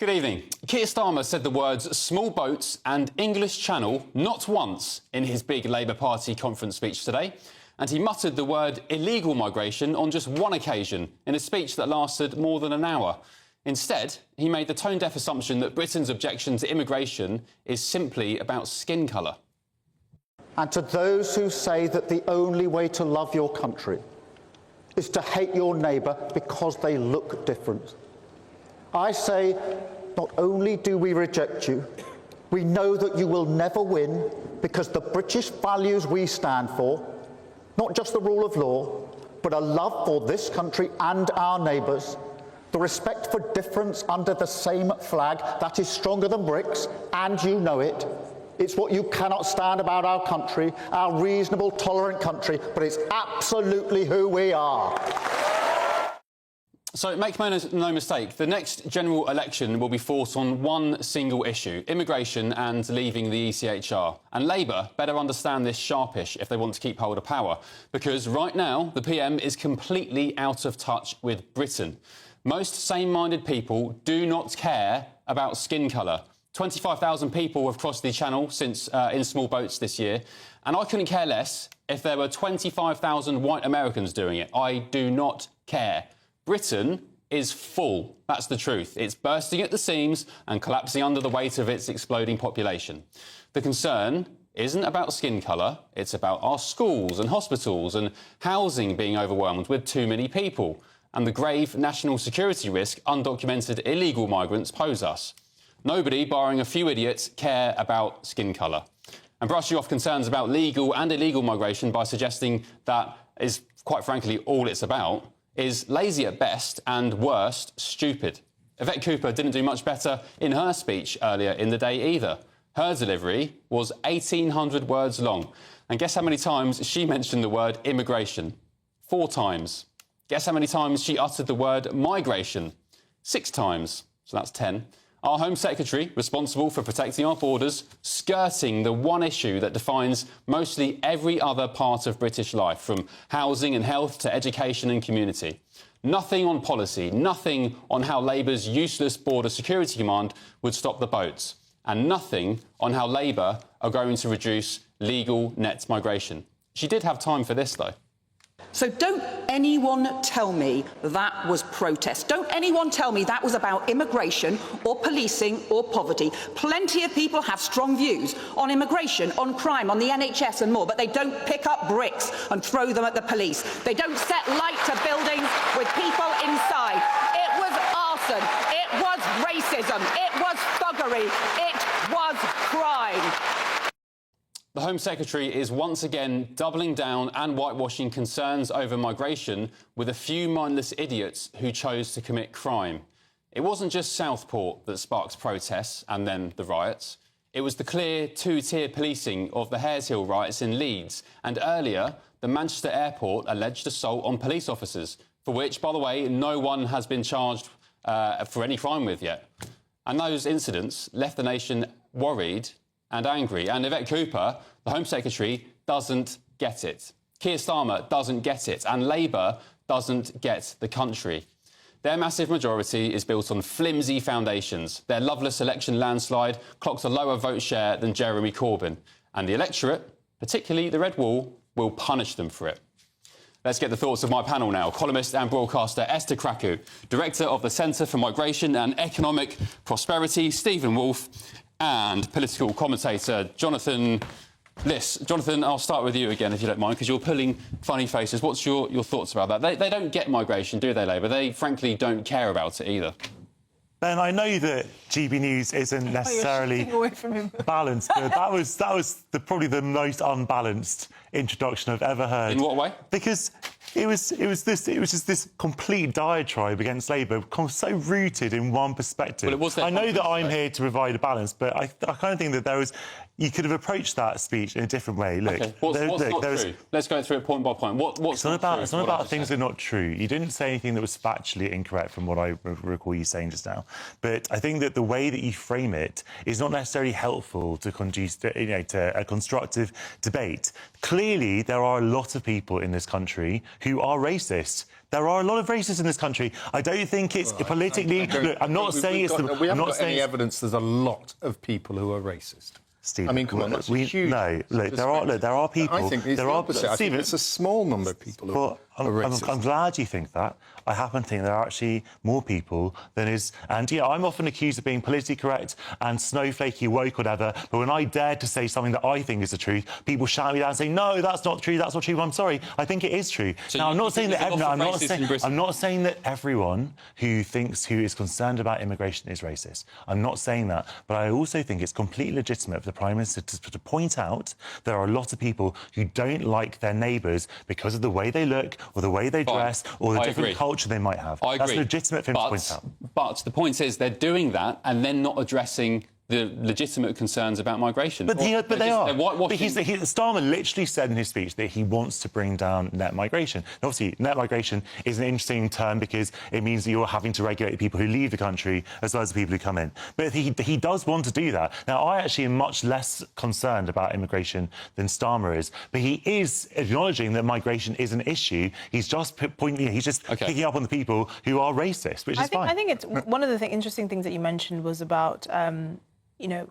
Good evening. Keir said the words small boats and English Channel not once in his big Labour Party conference speech today, and he muttered the word illegal migration on just one occasion in a speech that lasted more than an hour. Instead, he made the tone-deaf assumption that Britain's objection to immigration is simply about skin colour. And to those who say that the only way to love your country is to hate your neighbour because they look different, I say, not only do we reject you, we know that you will never win because the British values we stand for, not just the rule of law, but a love for this country and our neighbours, the respect for difference under the same flag that is stronger than bricks, and you know it. It's what you cannot stand about our country, our reasonable, tolerant country, but it's absolutely who we are. So make no mistake, the next general election will be fought on one single issue, immigration and leaving the ECHR. And Labour better understand this sharpish if they want to keep hold of power, because right now the PM is completely out of touch with Britain. Most sane-minded people do not care about skin colour. 25,000 people have crossed the Channel since in small boats this year, and I couldn't care less if there were 25,000 white Americans doing it. I do not care. Britain is full. That's the truth. It's bursting at the seams and collapsing under the weight of its exploding population. The concern isn't about skin colour, it's about our schools and hospitals and housing being overwhelmed with too many people, and the grave national security risk undocumented illegal migrants pose us. Nobody, barring a few idiots, care about skin colour. And brushing off concerns about legal and illegal migration by suggesting that is, quite frankly, all it's about, is lazy at best and worst, stupid. Yvette Cooper didn't do much better in her speech earlier in the day either. Her delivery was 1,800 words long. And guess how many times she mentioned the word immigration? 4 times. Guess how many times she uttered the word migration? 6 times. So that's 10. Our Home Secretary, responsible for protecting our borders, skirting the one issue that defines mostly every other part of British life, from housing and health to education and community. Nothing on policy, nothing on how Labour's useless Border Security Command would stop the boats, and nothing on how Labour are going to reduce legal net migration. She did have time for this, though. So don't anyone tell me that was protest. Don't anyone tell me that was about immigration or policing or poverty. Plenty of people have strong views on immigration, on crime, on the NHS and more, but they don't pick up bricks and throw them at the police. They don't set light to buildings with people inside. It was arson. It was racism. It was thuggery. It was crime. The Home Secretary is once again doubling down and whitewashing concerns over migration with a few mindless idiots who chose to commit crime. It wasn't just Southport that sparked protests and then the riots. It was the clear two-tier policing of the Hares Hill riots in Leeds, and earlier the Manchester Airport alleged assault on police officers, for which, by the way, no one has been charged for any crime with yet. And those incidents left the nation worried and angry. And Yvette Cooper, the Home Secretary, doesn't get it. Keir Starmer doesn't get it. And Labour doesn't get the country. Their massive majority is built on flimsy foundations. Their loveless election landslide clocked a lower vote share than Jeremy Corbyn. And the electorate, particularly the Red Wall, will punish them for it. Let's get the thoughts of my panel now. Columnist and broadcaster Esther Kraku, Director of the Centre for Migration and Economic Prosperity, Stephen Wolfe, and political commentator Jonathan Liss. Jonathan, I'll start with you again, if you don't mind, because you're pulling funny faces. What's your thoughts about that? They don't get migration, do they, Labour? They, frankly, don't care about it either. Ben, I know that GB News isn't necessarily balanced, but that was probably the most unbalanced introduction I've ever heard. In what way? Because it was just this complete diatribe against Labour, so rooted in one perspective. Well, it was I know that I'm here to provide a balance, but I kind of think that you could have approached that speech in a different way. Look, okay. What's not true? Let's go through it point by point. It's not about things that are not true. You didn't say anything that was factually incorrect from what I recall you saying just now. But I think that the way that you frame it is not necessarily helpful to conduce to a constructive debate. Clearly, there are a lot of people in this country who are racist. There are a lot of racists in this country. I don't think it's politically... Look, I'm not saying it's... We haven't got any evidence there's a lot of people who are racist. Stephen, I mean, come on, that's a huge... No, look, there are people... I think it's the opposite. I think it's a small number of people who are racist. I'm glad you think that. I happen to think there are actually more people than is... And, yeah, I'm often accused of being politically correct and snowflakey, woke, whatever, but when I dare to say something that I think is the truth, people shout me down and say, no, that's not true, that's not true. Well, I'm sorry, I think it is true. So now, I'm not saying that I'm not saying that everyone who is concerned about immigration is racist. I'm not saying that. But I also think it's completely legitimate for the Prime Minister to point out there are a lot of people who don't like their neighbours because of the way they look or the way they dress or the different culture they might have. I agree. That's legitimate for him to point out. But the point is they're doing that and then not addressing the legitimate concerns about migration. But they are. Starmer literally said in his speech that he wants to bring down net migration. And obviously, net migration is an interesting term because it means that you're having to regulate the people who leave the country as well as the people who come in. But he does want to do that. Now, I actually am much less concerned about immigration than Starmer is. But he is acknowledging that migration is an issue. He's just picking up on the people who are racist, which is fine. I think it's one of the interesting things that you mentioned was about... you know,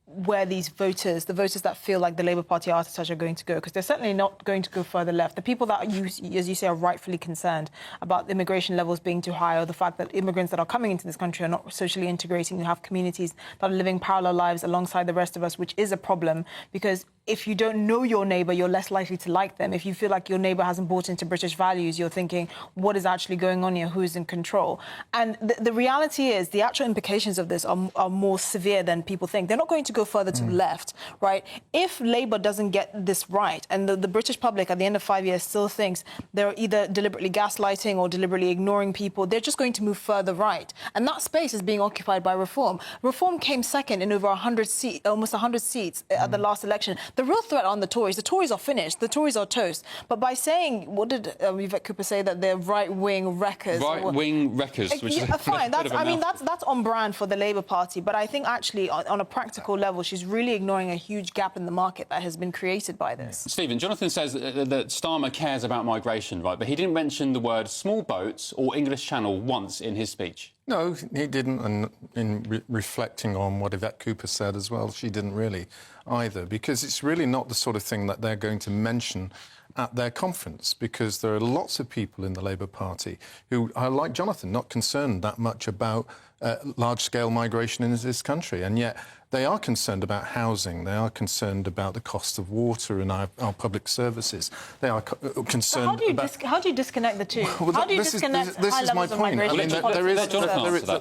where these voters, the voters that feel like the Labour Party are such, are going to go, because they're certainly not going to go further left. The people that, as you say, are rightfully concerned about immigration levels being too high, or the fact that immigrants that are coming into this country are not socially integrating. You have communities that are living parallel lives alongside the rest of us, which is a problem, because if you don't know your neighbour, you're less likely to like them. If you feel like your neighbour hasn't bought into British values, you're thinking, what is actually going on here? Who's in control? And the reality is the actual implications of this are more severe than people think. They're not going to go further to the left, right? If Labour doesn't get this right, and the British public at the end of 5 years still thinks they're either deliberately gaslighting or deliberately ignoring people, they're just going to move further right. And that space is being occupied by Reform. Reform came second in over 100 seats, almost 100 seats at the last election. The real threat on the Tories are finished. The Tories are toast. But by saying, what did Yvette Cooper say, that they're right-wing wreckers? Right-wing wreckers. Which is fine. That's on brand for the Labour Party. But I think actually, on a practical level, she's really ignoring a huge gap in the market that has been created by this. Stephen, Jonathan says that Starmer cares about migration, right? But he didn't mention the word small boats or English Channel once in his speech. No, he didn't, and in reflecting on what Yvette Cooper said as well, she didn't really either, because it's really not the sort of thing that they're going to mention at their conference, because there are lots of people in the Labour Party who are, like Jonathan, not concerned that much about large-scale migration in this country, and yet they are concerned about housing, they are concerned about the cost of water and our public services, they are concerned about... How do you disconnect the two? Well, how do you disconnect high levels of migration?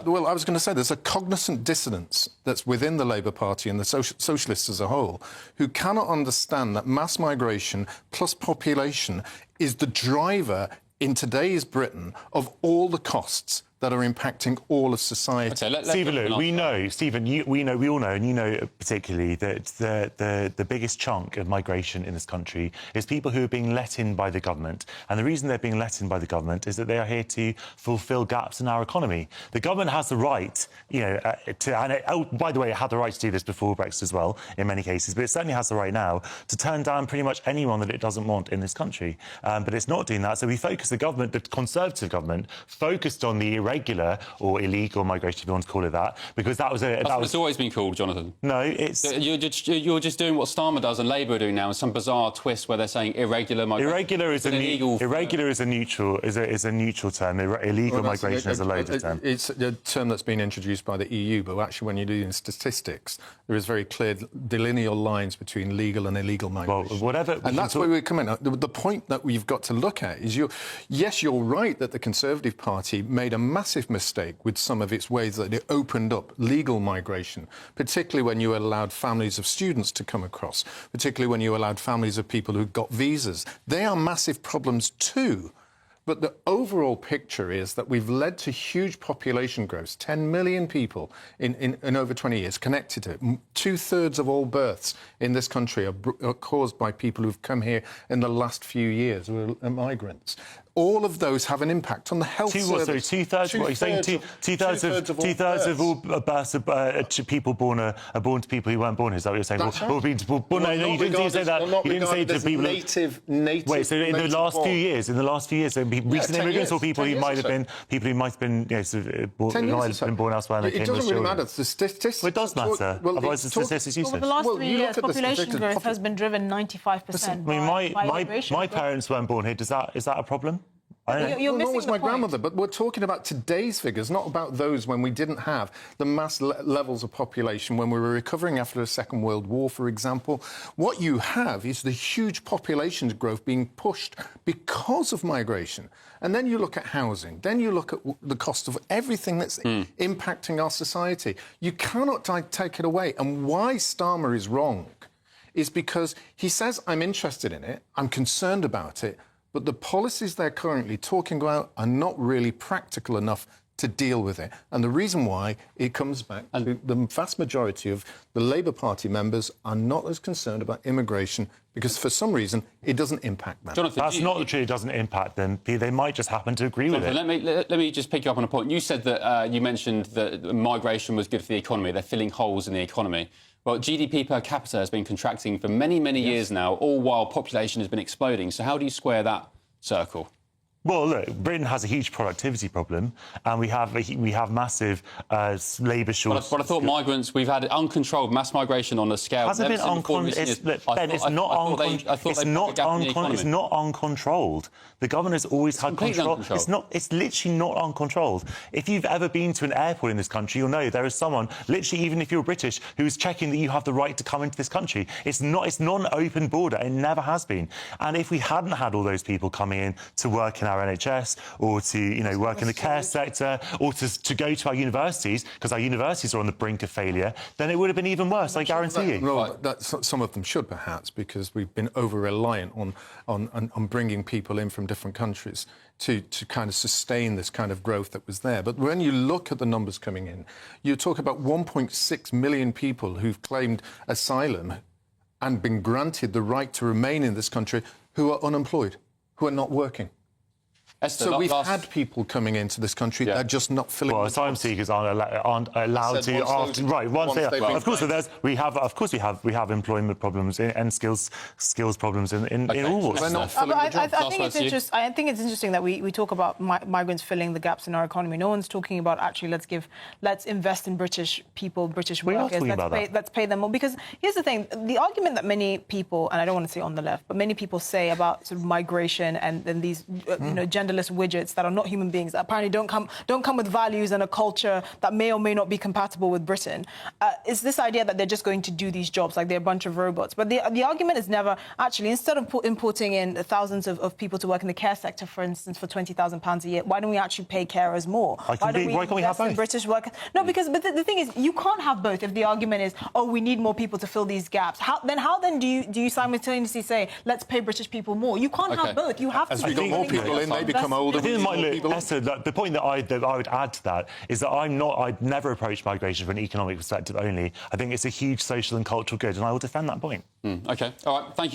Well, I was going to say there's a cognizant dissonance that's within the Labour Party and the socialists as a whole, who cannot understand that mass migration plus population is the driver in today's Britain of all the costs that are impacting all of society. Okay, Stephen, look, we know, Stephen, we all know, and you know particularly, that the biggest chunk of migration in this country is people who are being let in by the government. And the reason they're being let in by the government is that they are here to fulfil gaps in our economy. The government has the right, by the way, it had the right to do this before Brexit as well, in many cases, but it certainly has the right now to turn down pretty much anyone that it doesn't want in this country. But it's not doing that, so we focus the government, the Conservative government, focused on the irregular or illegal migration, if you want to call it that, because that was it's always been called, Jonathan. No, it's... You're just doing what Starmer does and Labour are doing now, in some bizarre twist where they're saying irregular migration. Irregular is a neutral term. Illegal migration is a loaded term. It's a term that's been introduced by the EU, but actually when you're doing statistics, there is very clear delineal lines between legal and illegal migration. Well, whatever... And that's where we're coming at. The point that we've got to look at is, you're right that the Conservative Party made a massive mistake with some of its ways that it opened up legal migration, particularly when you allowed families of students to come across, particularly when you allowed families of people who got visas. They are massive problems too. But the overall picture is that we've led to huge population growth, 10 million people in over 20 years connected to it. Two-thirds of all births in this country are caused by people who've come here in the last few years, who are migrants. all of those have an impact on the health service. Two-thirds? What are you saying? Two-thirds of all births people born are born to people who weren't born. Is that what you're saying? That's right. No, you didn't say that. You didn't say to people native. Wait, so in the last few years, so recent immigrants or people who might have been born elsewhere? And it doesn't really matter. The statistics. Well, it does matter. Otherwise, the statistics useless. Over the last 3 years, population growth has been driven 95% my parents weren't born here. Is that a problem? You're missing was the my point. grandmother, but we're talking about today's figures, not about those when we didn't have the mass levels of population, when we were recovering after the Second World War, for example. What you have is the huge population growth being pushed because of migration. And then you look at housing, then you look at the cost of everything that's impacting our society. You cannot take it away. And why Starmer is wrong is because he says, I'm interested in it, I'm concerned about it, but the policies they're currently talking about are not really practical enough to deal with it. And the reason why it comes back to the vast majority of the Labour Party members are not as concerned about immigration because for some reason it doesn't impact them. Jonathan, that's not true. It doesn't impact them. They might just happen to agree with it. Let me just pick you up on a point. You said that you mentioned that migration was good for the economy. They're filling holes in the economy. Well, GDP per capita has been contracting for many, many years now, all while population has been exploding. So how do you square that circle? Well, look, Britain has a huge productivity problem, and we have massive labour shortages. But I thought migrants, we've had uncontrolled mass migration on a scale. Hasn't been uncontrolled. It's not uncontrolled. The government has always had control. It's literally not uncontrolled. If you've ever been to an airport in this country, you'll know there is someone, literally, even if you're British, who is checking that you have the right to come into this country. It's non-open border. It never has been. And if we hadn't had all those people coming in to work in our NHS or to work in the care sector or to go to our universities, because our universities are on the brink of failure, then it would have been even worse, I guarantee you. Well, some of them should perhaps, because we've been over-reliant on bringing people in from different countries to kind of sustain this kind of growth that was there. But when you look at the numbers coming in, you talk about 1.6 million people who've claimed asylum and been granted the right to remain in this country who are unemployed, who are not working. Esther, so we've had people coming into this country that are just not filling. Well, asylum seekers aren't allowed to. Of course we have employment problems and skills problems in all walks. I think it's interesting that we talk about migrants filling the gaps in our economy. No one's talking about actually let's invest in British people, British workers. Let's pay them more. Because here's the thing: the argument that many people, and I don't want to say on the left, but many people say about sort of migration and these genderless widgets that are not human beings, that apparently don't come with values and a culture that may or may not be compatible with Britain, is this idea that they're just going to do these jobs like they're a bunch of robots. But the argument is never actually, instead of importing in thousands of people to work in the care sector, for instance, for £20,000 a year, why don't we actually pay carers more? Why can't we have both? British workers? No, because the thing is, you can't have both if the argument is, oh, we need more people to fill these gaps. How then do you simultaneously say, let's pay British people more? You can't have both. You have to. As we got more people in, they become older. Esther, the point that I would add to that is that I'd never approach migration from an economic perspective only. I think it's a huge social and cultural good, and I will defend that point. OK. All right. Thank you.